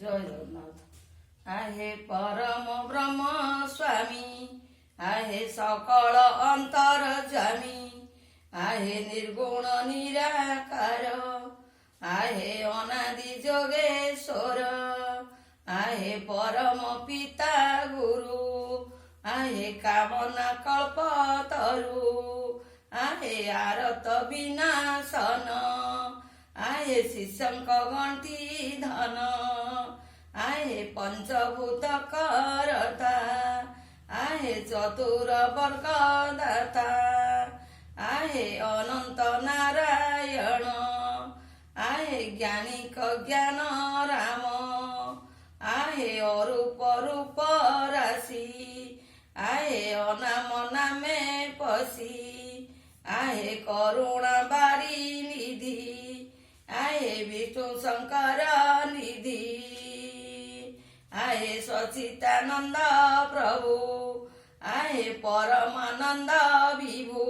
जय जगन्नाथ। आहे परम ब्रह्म स्वामी, आहे सकल अंतर जामी, आहे निर्गुण निराकार, आहे अनादि जोगेश्वर, आहे परम पिता गुरु, आहे कामना कल्पतरु, आहे आरत विनाशन, आहे शिशंक गंटी धन, आहे पंचभूत करता, आहे चतुर वर्गदाता, आहे अनंत नारायण, आहे ज्ञानिक ज्ञान राम, आहे अरूप रूप राशि, आहे अनाम नामे पशी, आहे करुणा बारी निधि, आहे विष्णु शंकर निधि, आहे सचितानंद प्रभु, आहे परमानंद विभु,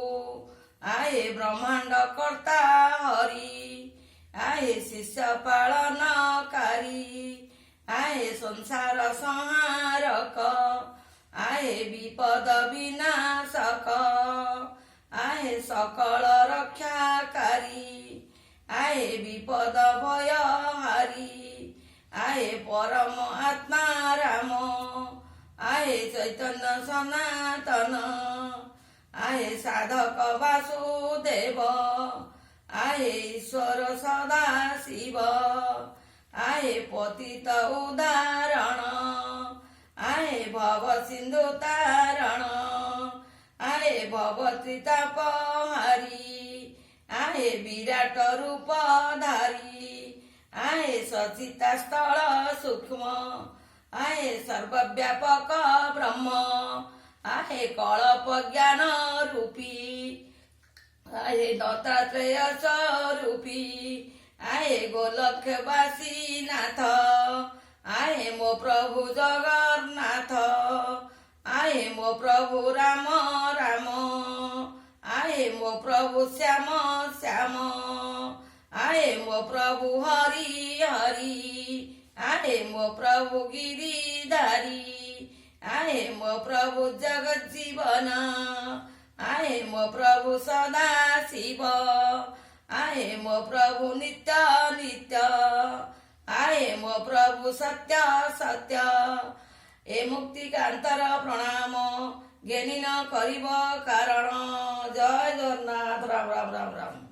आहे ब्रह्मांड कर्ता हरि, आहे शिष्य पालनकारी, आहे संसार संहारक, आहे विपद विनाशक, आहे सकल रक्षाकारी, आहे विपद भयहारी, आहे परम आत्मा राम, आहे चैतन्य सनातन, आहे साधक वासुदेव, आहे ईश्वर सदाशिव, आहे पतित उदाहरण, आहे भव सिंधु तारण, आहे भवत्रितापहारी, आहे विराट रूपधारी, आहे सचिता स्थल सूक्ष्म, आहे सर्वव्यापक ब्रह्म, आहे कल्प ज्ञान रूपी, आहे दत्तात्रेय स्वरूपी, आहे गोलक्षवासी नाथ, आहे मो प्रभु जगन्नाथ, आहे मो प्रभु राम राम, आहे मो प्रभु श्याम श्याम, आहे मो प्रभु हरि हरि, आहे मो प्रभु गिरिधारी, आहे मो प्रभु जगत जीवन, आहे मो प्रभु सदाशिव, आहे मो प्रभु नित्य नित्य, आहे मो प्रभु सत्य सत्य। ए मुक्तिकांतर प्रणाम ज्ञानी न करिब कारण। जय जगन्नाथ। राम राम राम राम।